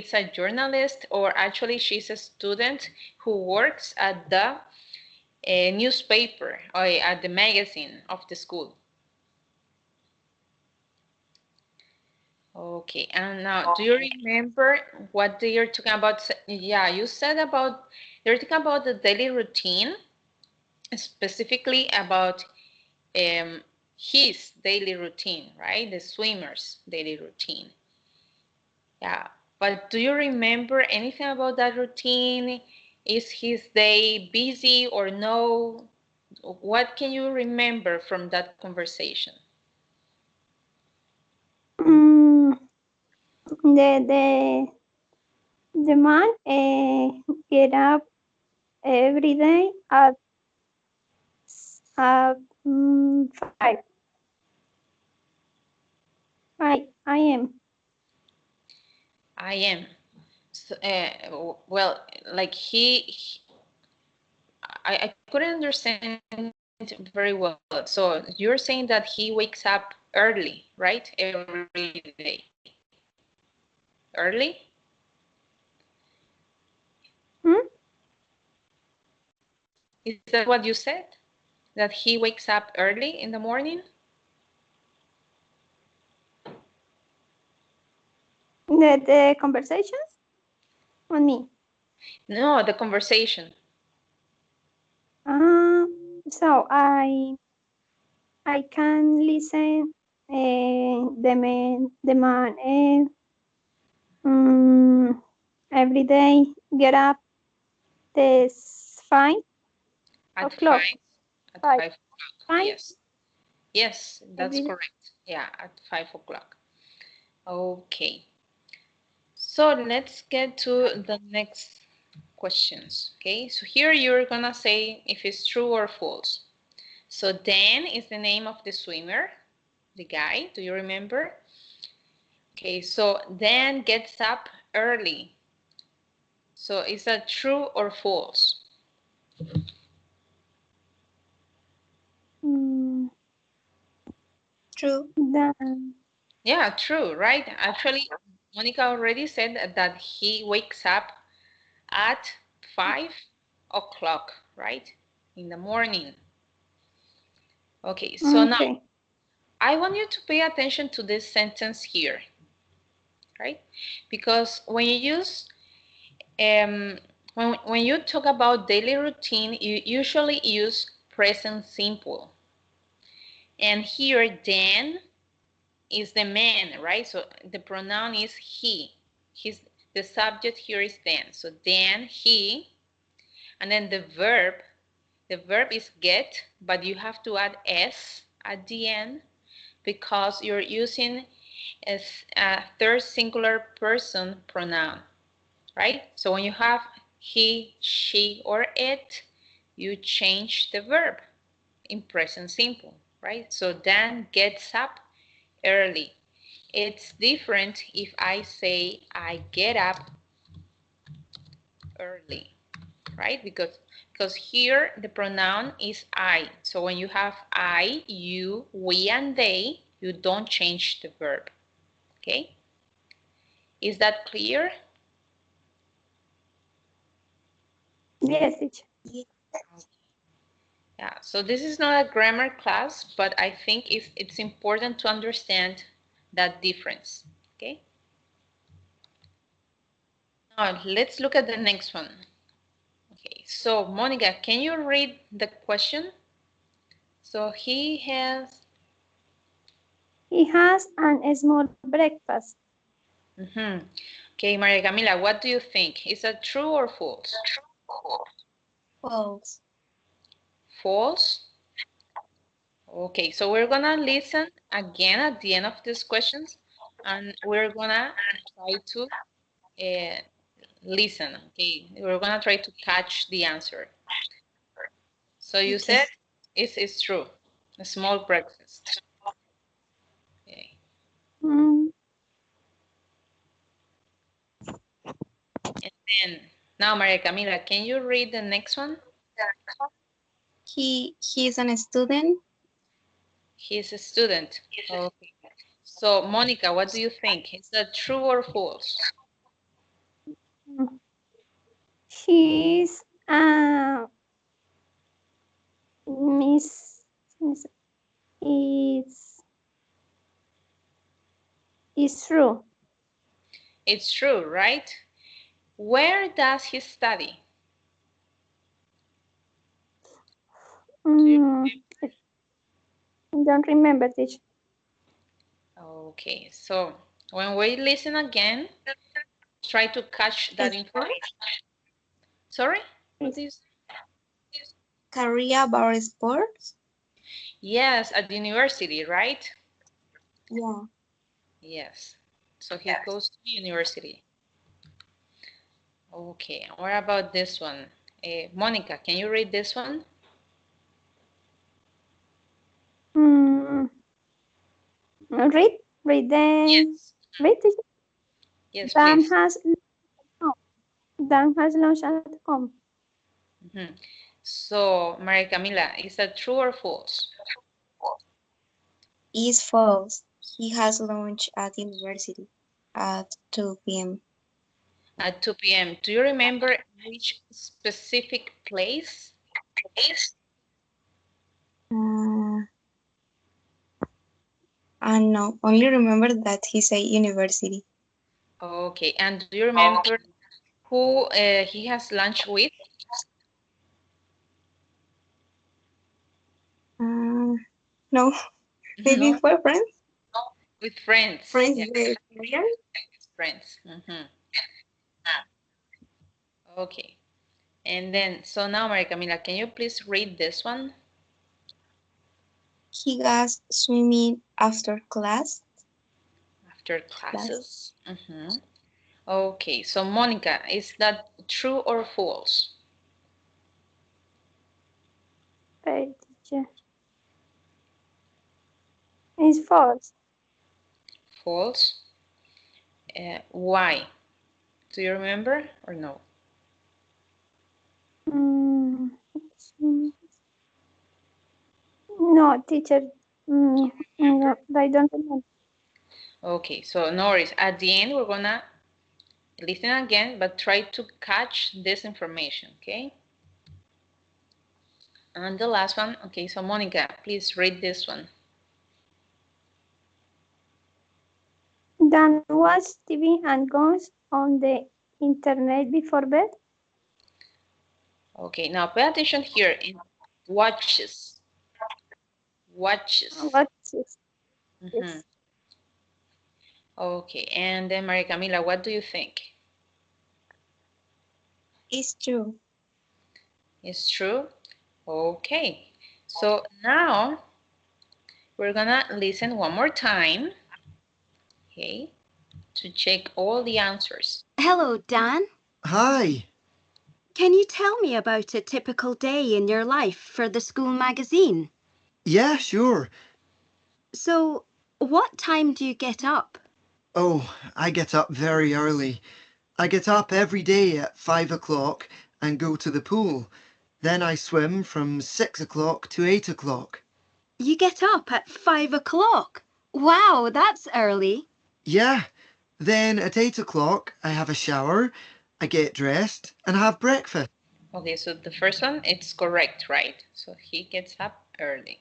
is a journalist, or actually she's a student who works at the newspaper or at the magazine of the school. Okay, and now do you remember what they are talking about? Yeah, you said about, they're talking about the daily routine, specifically about his daily routine, right? The swimmer's daily routine. Yeah, but do you remember anything about that routine? Is his day busy or no? What can you remember from that conversation? Mm, the man get up every day at 5 I am. I am. So, well, like I couldn't understand it very well. So you're saying that he wakes up early, right? Every day. Early? Hmm? Is that what you said? That he wakes up early in the morning? The conversations on me. No, the conversation. So I can listen the man every day get up this 5 At o'clock. 5, at 5 5 o'clock. 5 Yes. Yes, that's every day. correct. Yeah, at 5 o'clock. Okay. So let's get to the next questions. Okay, so here you're gonna say if it's true or false. So Dan is the name of the swimmer, the guy. Do you remember? Okay, so Dan gets up early. So is that true or false? Mm, True. Yeah, true, right? Actually, Monica already said that he wakes up at 5 o'clock, right? In the morning. Okay, so now okay. I want you to pay attention to this sentence here, right? Because when you use when you talk about daily routine, you usually use present simple. And here Dan is the man, right? So the pronoun is he. The subject here is Dan. So Dan, he, and then the verb is get, but you have to add s at the end because you're using a third singular person pronoun, right? So when you have he, she, or it, you change the verb in present simple, right? So Dan gets up early. It's different if I say I get up early, right? Because here the pronoun is I. So when you have I, you, we, and they, you don't change the verb. Okay? Is that clear? Yes, teacher. Yeah, so this is not a grammar class, but I think it's important to understand that difference. Okay? Now let's look at the next one. Okay, so Monica, can you read the question? So he has. He has a small breakfast. Okay, Maria Camila, what do you think? Is that true or false? False. False. Okay, so we're gonna listen again at the end of these questions, and we're gonna try to uh, listen. Okay, we're gonna try to catch the answer. So you Okay. said it's true. A small breakfast. Okay. Mm, And then now, Maria Camila, can you read the next one? He's an student. He's a student. Okay. So Monica, what do you think? Is that true or false? She's Miss. It's it's true. It's true, right? Where does he study? Do you I don't remember, teacher. Okay, so when we listen again, try to catch that It's information. Sorry? What Please. do you say? career about sports. Yes, at the university, right? Yeah. Yes. So he goes to university. Okay, what about this one? Monica, can you read this one? Mm, read then. Yes. Read, teacher. Yes, Dan please. has home. Dan has lunch at home. Mhm. So, Maria Camila, is that true or false? Is false. He has lunch at university at 2 p.m. At 2 p.m. Do you remember which specific place? Uh, and no, only remember that he said university. Okay, and do you remember who he has lunch with? Uh, no, maybe No, for friends. with friends. Friends Yeah, with career. with friends. Okay. And then, so now, Maria Camila, can you please read this one He goes swimming after class. after Class. classes? Okay, so Monica, is that true or false? Right, teacher. It's false. False. Why? Do you remember or no? Mm, no, teacher. No, I don't remember. Okay, so no worries. At the end, we're gonna listen again, but try to catch this information, okay? And the last one, okay, so Monica, please read this one. Dan watch TV and goes on the internet before bed. Okay, now pay attention here in watches. Watches. What is Mhm. this? Okay, and then Maria Camila, what do you think? It's true. It's true? Okay, so now we're gonna listen one more time, okay, to check all the answers. Hello, Dan. Hi. Can you tell me about a typical day in your life for the school magazine? Yeah, sure. So, what time do you get up? Oh, I get up very early. I get up every day at 5 o'clock and go to the pool. Then I swim from 6 o'clock to 8 o'clock. You get up at 5 o'clock. Wow, that's early. Yeah. Then at 8 o'clock, I have a shower, I get dressed, and have breakfast. Okay, so the first one, it's correct, right? So he gets up early.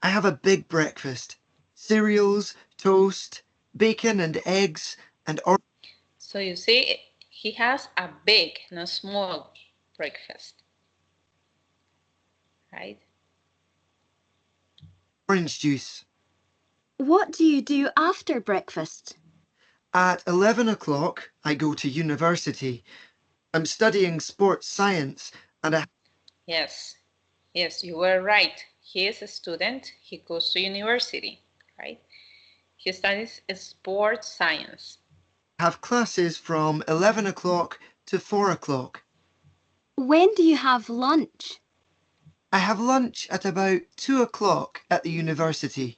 I have a big breakfast cereals, toast, bacon and eggs, and So you see, he has a big, not small breakfast, right? orange juice. What do you do after breakfast? At 11 o'clock, I go to university. I'm studying sports science and I Yes, yes, you were right. He is a student. He goes to university, right? He studies sports science. have classes from 11 o'clock to 4 o'clock. When do you have lunch? I have lunch at about 2 o'clock at the university.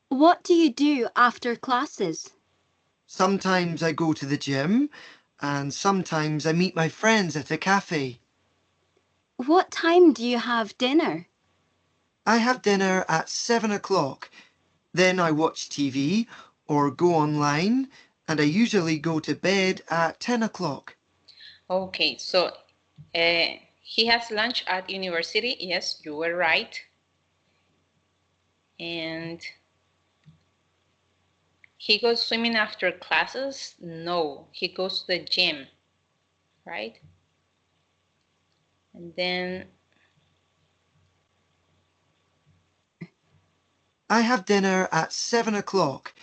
What do you do after classes? Sometimes I go to the gym and sometimes I meet my friends at a cafe. What time do you have dinner? I have dinner at 7 o'clock. Then I watch TV or go online, and I usually go to bed at 10 o'clock. Okay, so he has lunch at university. Yes, you were right. And he goes swimming after classes? No, he goes to the gym, right? And then I have dinner at 7 o'clock.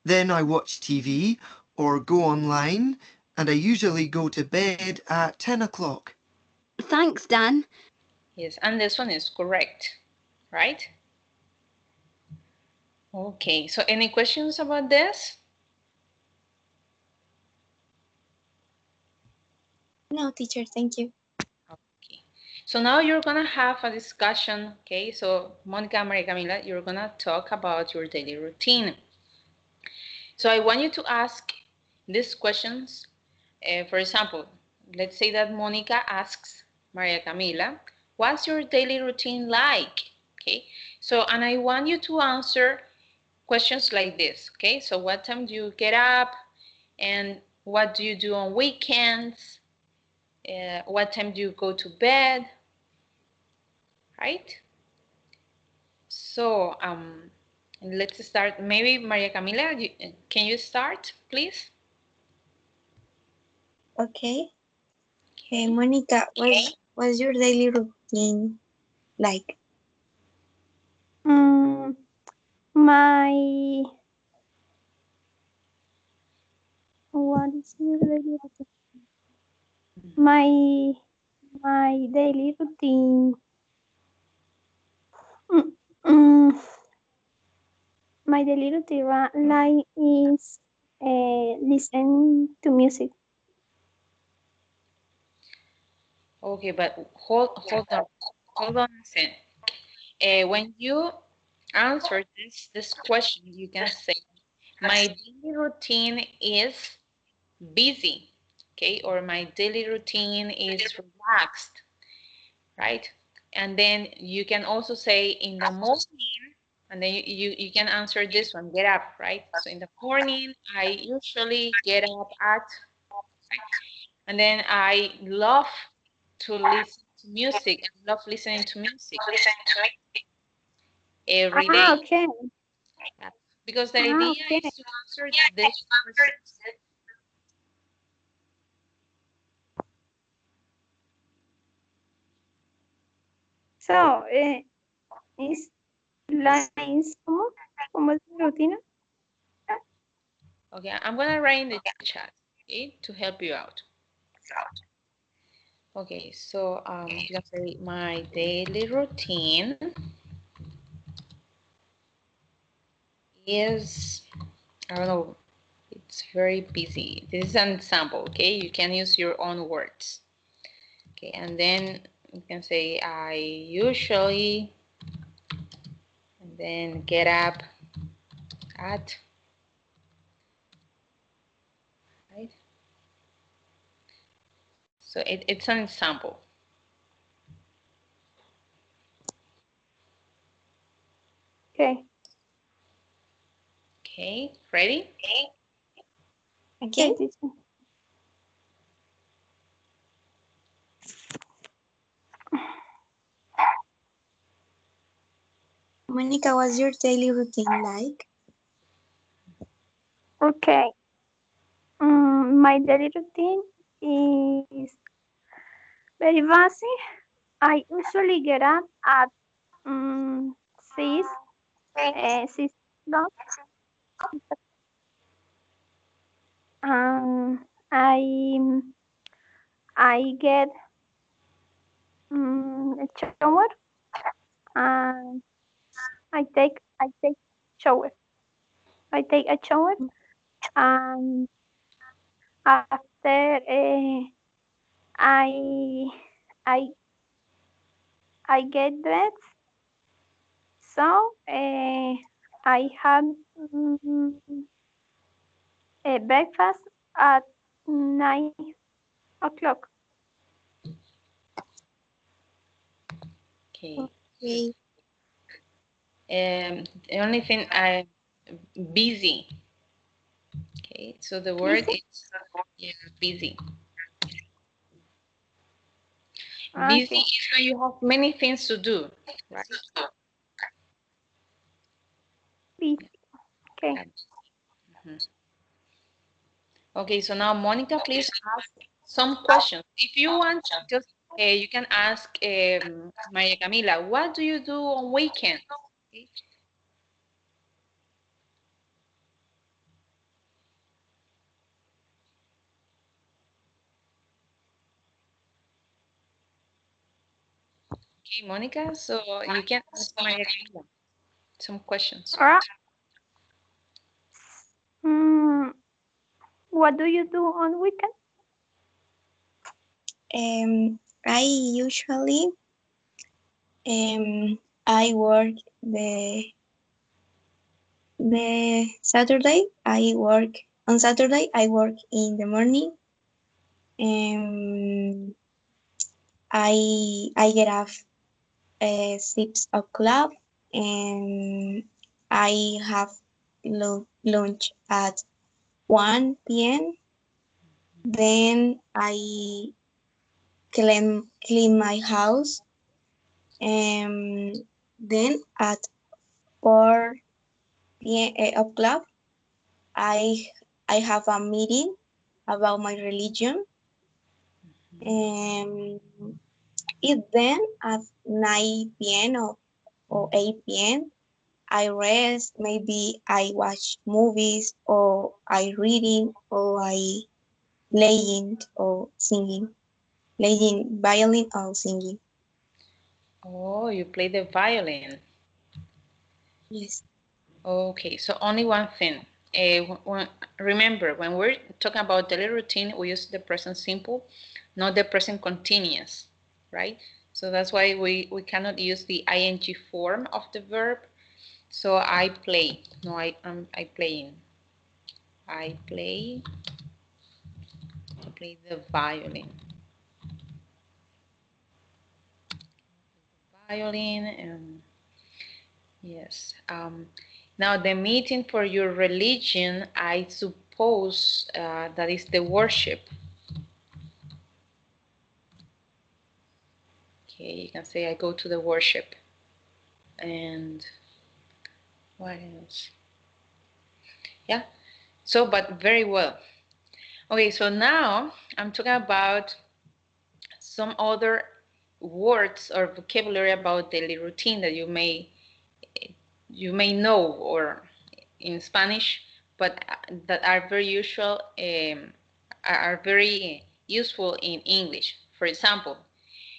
Then I watch TV or go online, and I usually go to bed at 10 o'clock. Thanks, Dan. yes, and this one is correct, right? Okay, so any questions about this? No, teacher, thank you. Okay, so now you're gonna have a discussion, okay? So Monica, Maria Camila, you're gonna talk about your daily routine. So I want you to ask these questions. For example, let's say that Monica asks Maria Camila, what's your daily routine like? Okay, so and I want you to answer questions like this. Okay, so what time do you get up? And what do you do on weekends? What time do you go to bed? Right? So let's start. Maybe Maria Camila, can you start, please? Okay. Okay. Monica, what's your daily routine like? Mm, my what is your daily routine? My daily routine. Mm, mm, my daily routine like is listen to music. Okay, but hold on a second. When you answer this question, you can say, my daily routine is busy, okay, or my daily routine is relaxed, right? And then you can also say in the morning, and then you can answer this one, get up, right? So in the morning, I usually get up at, right? And then I love to listen to music. I love listening to music every day. Okay. Yeah. Because the idea Okay. is to answer this questions. So, is lines como es mi rutina. Okay, I'm gonna write in the chat, okay, to help you out. Okay, so you can say my daily routine is, I don't know, it's very busy. This is an example, okay? You can use your own words. Okay, and then you can say I usually, and then get up at, right? So it's an example. Okay. Okay, ready? Again? Okay, teacher. Monica, what's your daily routine like? Okay. My daily routine is very basic. I usually get up at 6, 6 o'clock. Um, I I get a shower and I take shower. I take a shower and after I I I get dressed. So I had a breakfast at 9 o'clock. Okay. Okay. The only thing I busy. Okay, so the word is busy. Busy Okay. is when you have many things to do, right? Busy. Okay. Okay, so now Monica, please ask some questions. If you want, just you can ask Maria Camila, what do you do on weekends? Okay, Monica, so you can ask Maria Camila some questions. All right. What do you do on weekend? I usually I work the Saturday. I work on Saturday. I work in the morning. I get up 6 o'clock, and I have lunch at 1 p.m. Then I clean my house, and then at 4 o'clock I I have a meeting about my religion, and it then at 9 p.m. or 8 p.m. I rest, maybe I watch movies, or I reading, or I playing or singing, playing violin or singing. Oh, you play the violin. Yes. Okay, so only one thing. Remember, when we're talking about daily routine, we use the present simple, not the present continuous, right? So that's why we cannot use the ing form of the verb. So I play. No, I playing. I play the violin. Violin and yes. Now the meeting for your religion, I suppose that is the worship. Okay, you can say I go to the worship. And what else? Yeah. So, but very well. Okay, so now I'm talking about some other words or vocabulary about daily routine that you may know or in Spanish, but that are very usual are very useful in English. For example,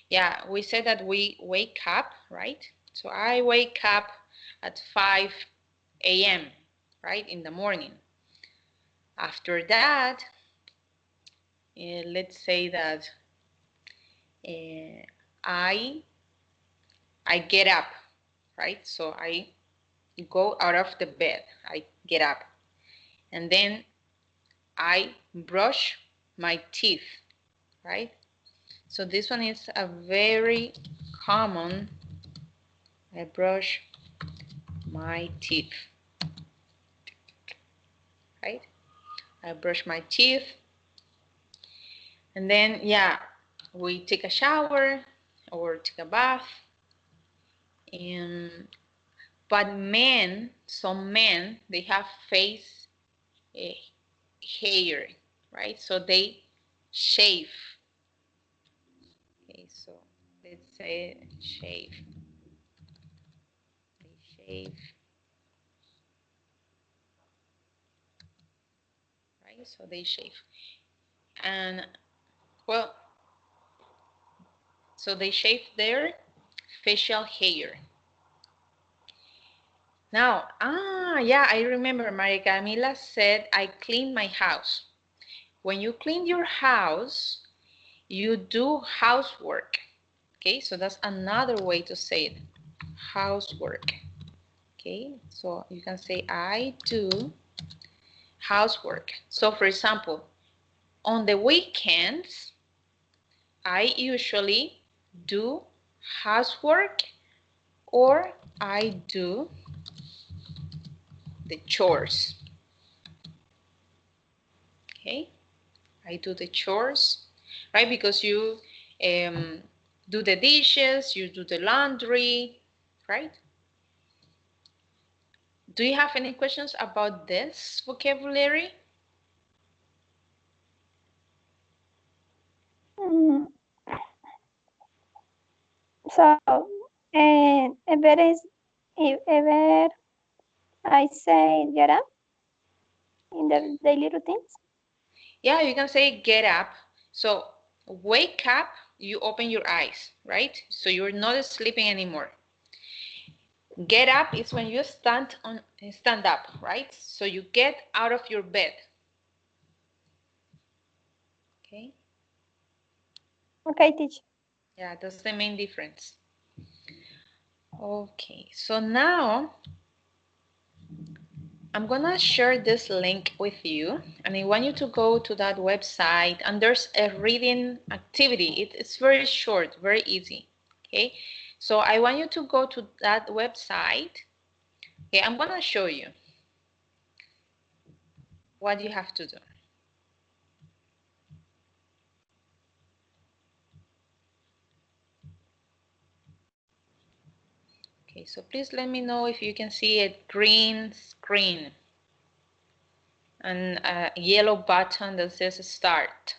yeah, we said that we wake up, right? So I wake up at 5 a.m., right, in the morning. After that, let's say that uh, I I get up, right? So I go out of the bed. I get up, and then I brush my teeth, right? So this one is a very common. I brush my teeth, right? I brush my teeth, and then yeah, we take a shower or take a bath. And but men, some men, they have face uh, hair, right? So they shave. Okay, so let's say shave. They shave, right? So they shave, and well, so they shave their facial hair. Now, yeah, I remember Maria Camila said, I clean my house. When you clean your house, you do housework. Okay, so that's another way to say it, housework. Okay, so you can say, I do housework. So for example, on the weekends, I usually do housework or I do the chores. Okay, I do the chores, right? Because you do the dishes, you do the laundry, right? Do you have any questions about this vocabulary? Mm, so, if ever I say get up in the daily routines. Yeah, you can say get up. So wake up, you open your eyes, right? So you're not sleeping anymore. Get up is when you stand up, right? So you get out of your bed. Okay? Okay, teacher. Yeah, that's the main difference. Okay, so now I'm gonna share this link with you, and I want you to go to that website, and there's a reading activity. It's very short, very easy. Okay, so I want you to go to that website. Okay, I'm gonna show you what you have to do. Okay, so please let me know if you can see a green screen and a yellow button that says start.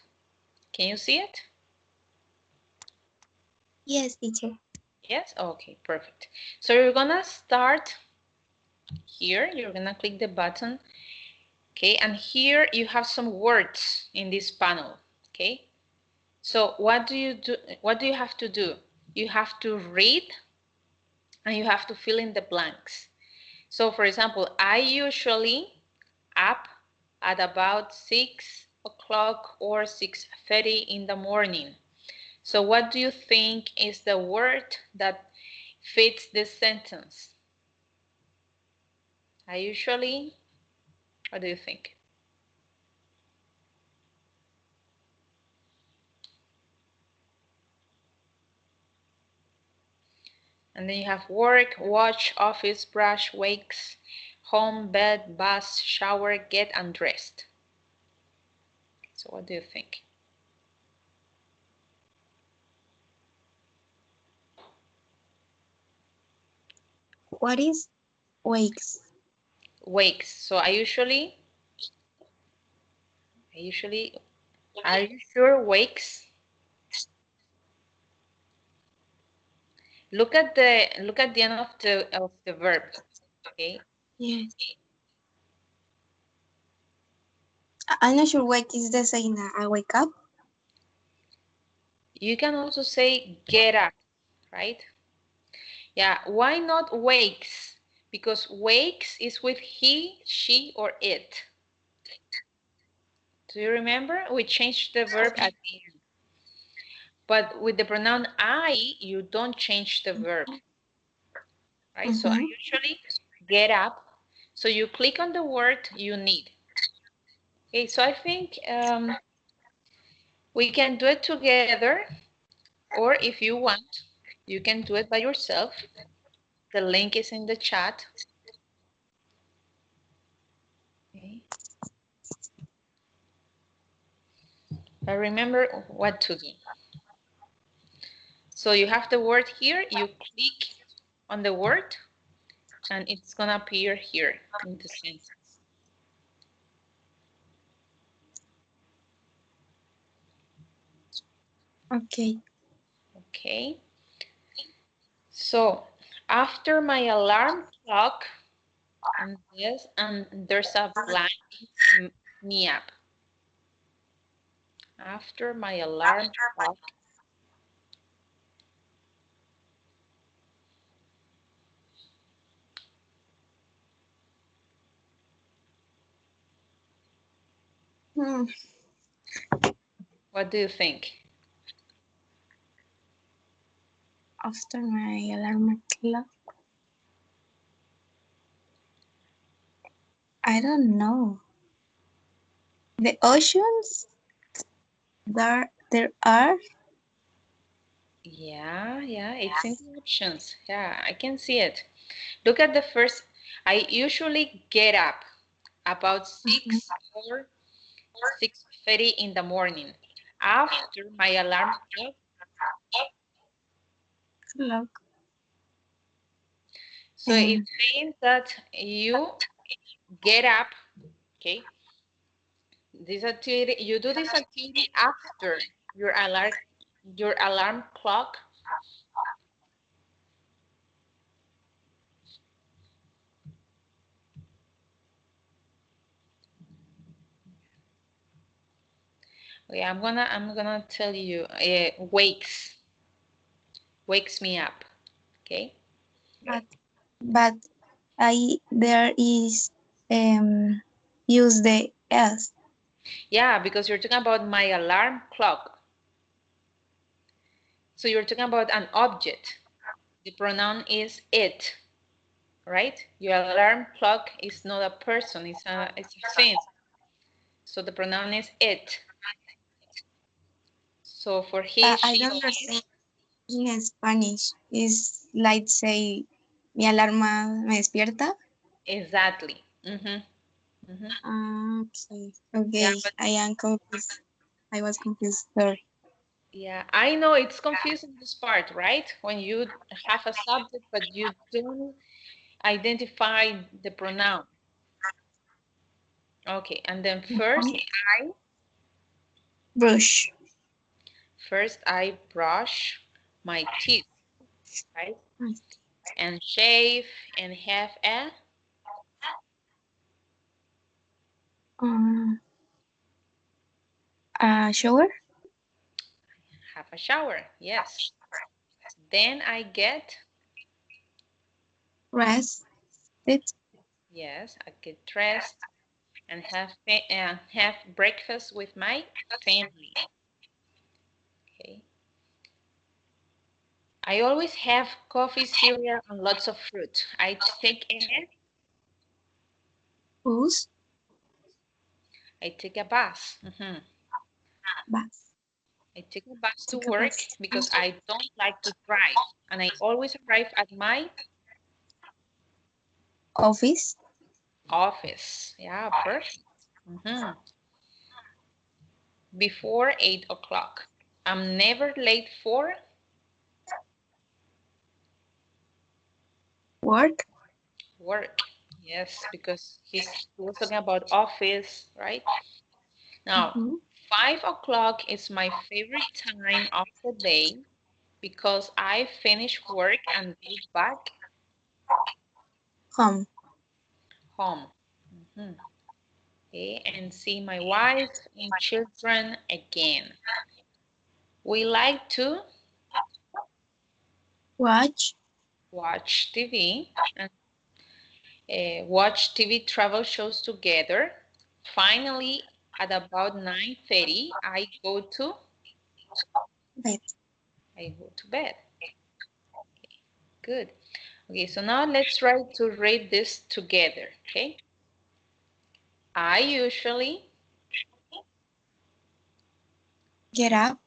Can you see it? Yes, teacher. Yes? Okay, perfect. So you're gonna start here. You're gonna click the button. Okay, and here you have some words in this panel. Okay, so what do you do? What do you have to do? You have to read and you have to fill in the blanks. So for example, I usually up at about 6 o'clock or 6:30 in the morning. So what do you think is the word that fits this sentence? I usually, what do you think? And then you have work, watch, office, brush, wakes, home, bed, bath, shower, get undressed. So what do you think? What is wakes? Wakes. So are you sure wakes? Look at the end of the verb. Okay. Yes. I'm not sure wake is the same that I wake up. You can also say get up, right? Yeah, why not wakes? Because wakes is with he, she, or it. Do you remember? We changed the verb at the end. But with the pronoun I, you don't change the verb, right? So I Mm-hmm. usually get up. So you click on the word you need. Okay, so I think we can do it together, or if you want, you can do it by yourself. The link is in the chat. Okay. But remember what to do. So you have the word here, you click on the word, and it's gonna appear here in the sentence. Okay. Okay. So after my alarm clock, and yes, and there's a blank me up. After my alarm clock, Hmm. what do you think? After my alarm clock, I don't know. The oceans there are. Yeah, it's in the options. Yeah, I can see it. Look at the first. I usually get up about Mhm. 6 or 6:30 in the morning after my alarm clock. So it means that you get up, okay? This activity, you do this activity after your alarm clock. Okay, I'm gonna tell you, wakes me up, okay? But I there is use the s. Yeah, because you're talking about my alarm clock. So you're talking about an object. The pronoun is it, right? Your alarm clock is not a person, it's a thing. So the pronoun is it. So for he, I she, don't understand in Spanish. Is like say mi alarma me despierta. exactly. Okay. Yeah, Okay. but I am confused. I was confused. Sorry. yeah, I know it's confusing this part, right? When you have a subject but you don't identify the pronoun. Okay, and then Brush. first I brush my teeth, right? And shave and Um, shower. have a shower. Yes. Then I get, Rest. It. yes, I get dressed and have breakfast with my family. Okay. I always have coffee, cereal, and lots of fruit. Bus. I take a bus. Bus. I take a bus to Take a work bus. because I don't like to drive, and I always arrive at my Office. office. Yeah, perfect. Before 8 o'clock. I'm never late for Work. work. Yes, because he was talking about office, right? Now, Mhm. 5 o'clock is my favorite time of the day because I finish work and go back Home. home. Mhm. Okay, and see my wife and children again. We like to Watch. watch TV and watch TV travel shows together. Finally, at about 9:30, Bed. I go to bed. Good. Okay, so now let's try to read this together, okay? I usually, Get up.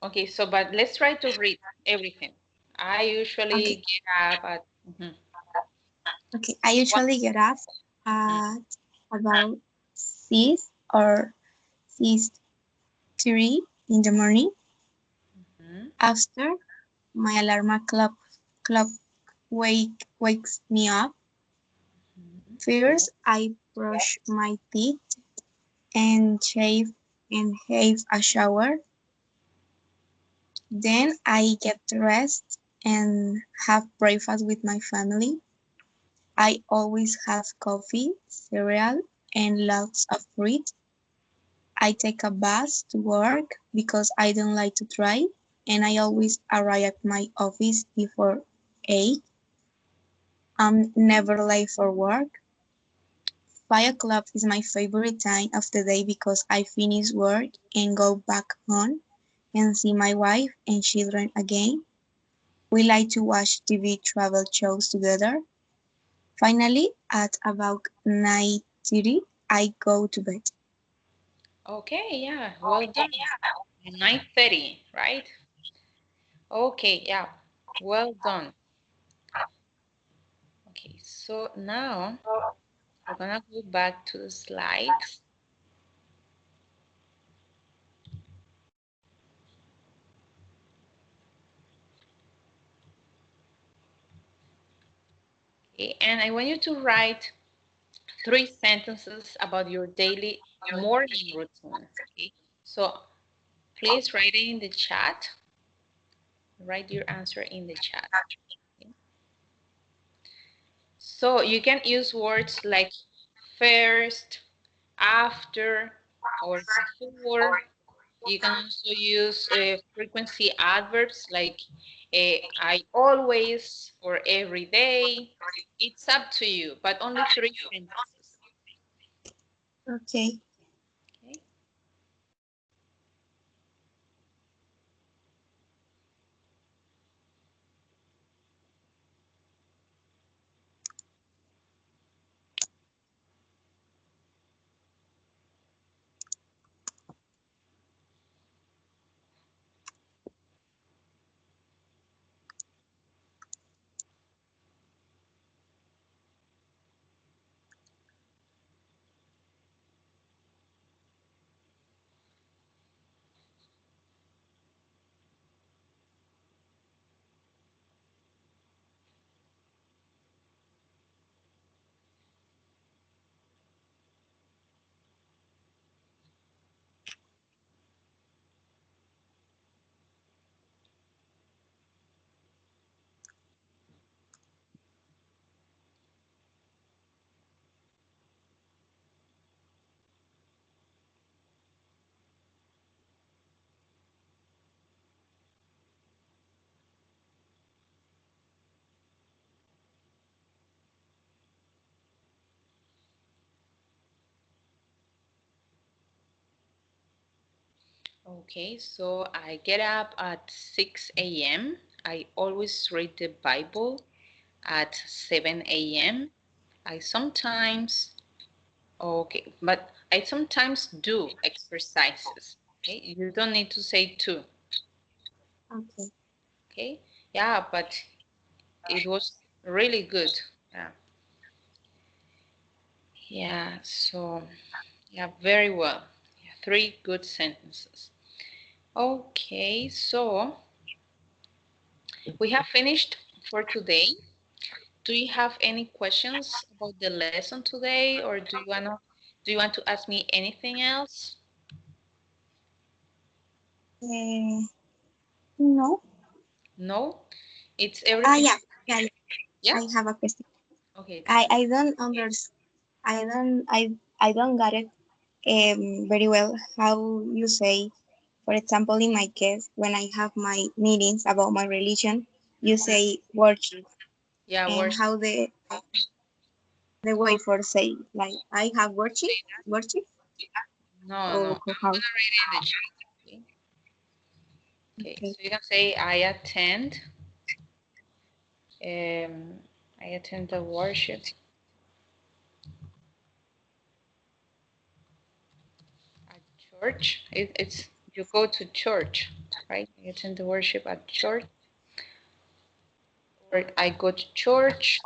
okay, so but let's try to read everything. I Okay. usually get up at Okay. I what? usually get up at about 6 or 6:30 in the morning. Mhm. After my alarm clock wakes me up. First, I brush my teeth and shave and have a shower. Then I get dressed and have breakfast with my family. I always have coffee, cereal, and lots of fruit. I take a bus to work because I don't like to drive, and I always arrive at my office before 8. I'm never late for work. 5 o'clock is my favorite time of the day because I finish work and go back home and see my wife and children again. We like to watch TV travel shows together. Finally, at about 9:30, I go to bed. Okay, yeah, well done. 9:30, right? Okay, yeah, well done. Okay, so now we're gonna go back to the slides. Okay, and I want you to write 3 sentences about your daily morning routine. Okay, so please write it in the chat. Write your answer in the chat. Okay. So you can use words like first, after, or before. You can also use frequency adverbs like I always or every day. It's up to you, but only 3 sentences. Okay. Okay. Okay, so I get up at 6 a.m. I always read the Bible at 7 a.m. I sometimes, okay, but I sometimes do exercises. Okay, you don't need to say two. Okay. Okay, yeah, but it was really good. Yeah, yeah, so yeah, very well. Yeah, 3 good sentences. Okay, so we have finished for today. Do you have any questions about the lesson today, or do you want to ask me anything else? Uh, no. No? It's everything. Yeah. Yeah. Yeah. Yeah? I have a question. Okay, tell me. I don't understand. I don't get it very well how you say, for example, in my case, when I have my meetings about my religion, you Mhm. say worship, Yeah, and worship. how the way for say like I have worship No, no. or I'm how. gonna read it in the chat. Okay. Okay. Okay. So you can say um, I attend the worship at church. It's you go to church, right? I attend the worship at church, or I go to church.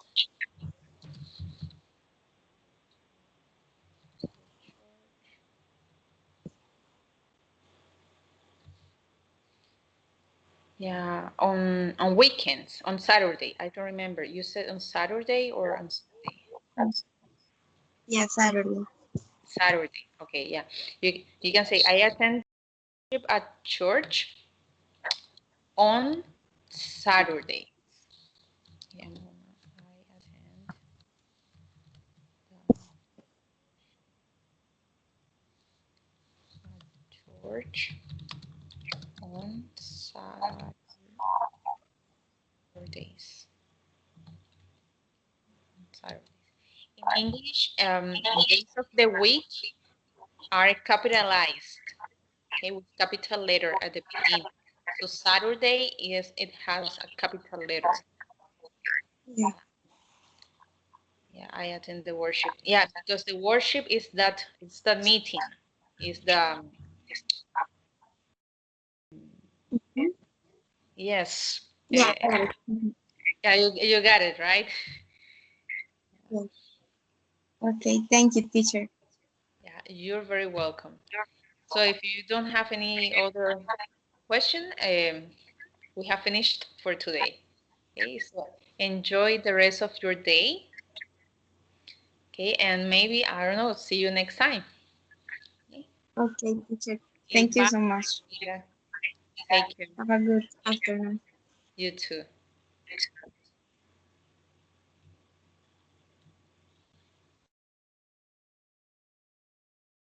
Yeah, on weekends, on Saturday. I don't remember. You said on Saturday or on Sunday? Yeah, Saturday. Saturday. Okay, yeah. You can say I attend worship at church on Saturday. Yeah, no, no. I attend the church on Saturdays. Saturdays. In English, days of the week are capitalized, okay, with capital letter at the beginning. So Saturday it has a capital letter. Yeah. Yeah, I attend the worship. Yeah, because the worship is that it's the meeting, is the Mhm. yes. Yeah, got it. Mhm. Yeah, you got it right. Yeah. Okay, thank you, teacher. Yeah, you're very welcome. So if you don't have any other question, we have finished for today. Okay, so Enjoy the rest of your day. Okay, and maybe, I don't know, see you next time. Okay, teacher. Okay, Thank you bye. so much. Yeah, take care. Have a good afternoon. You too.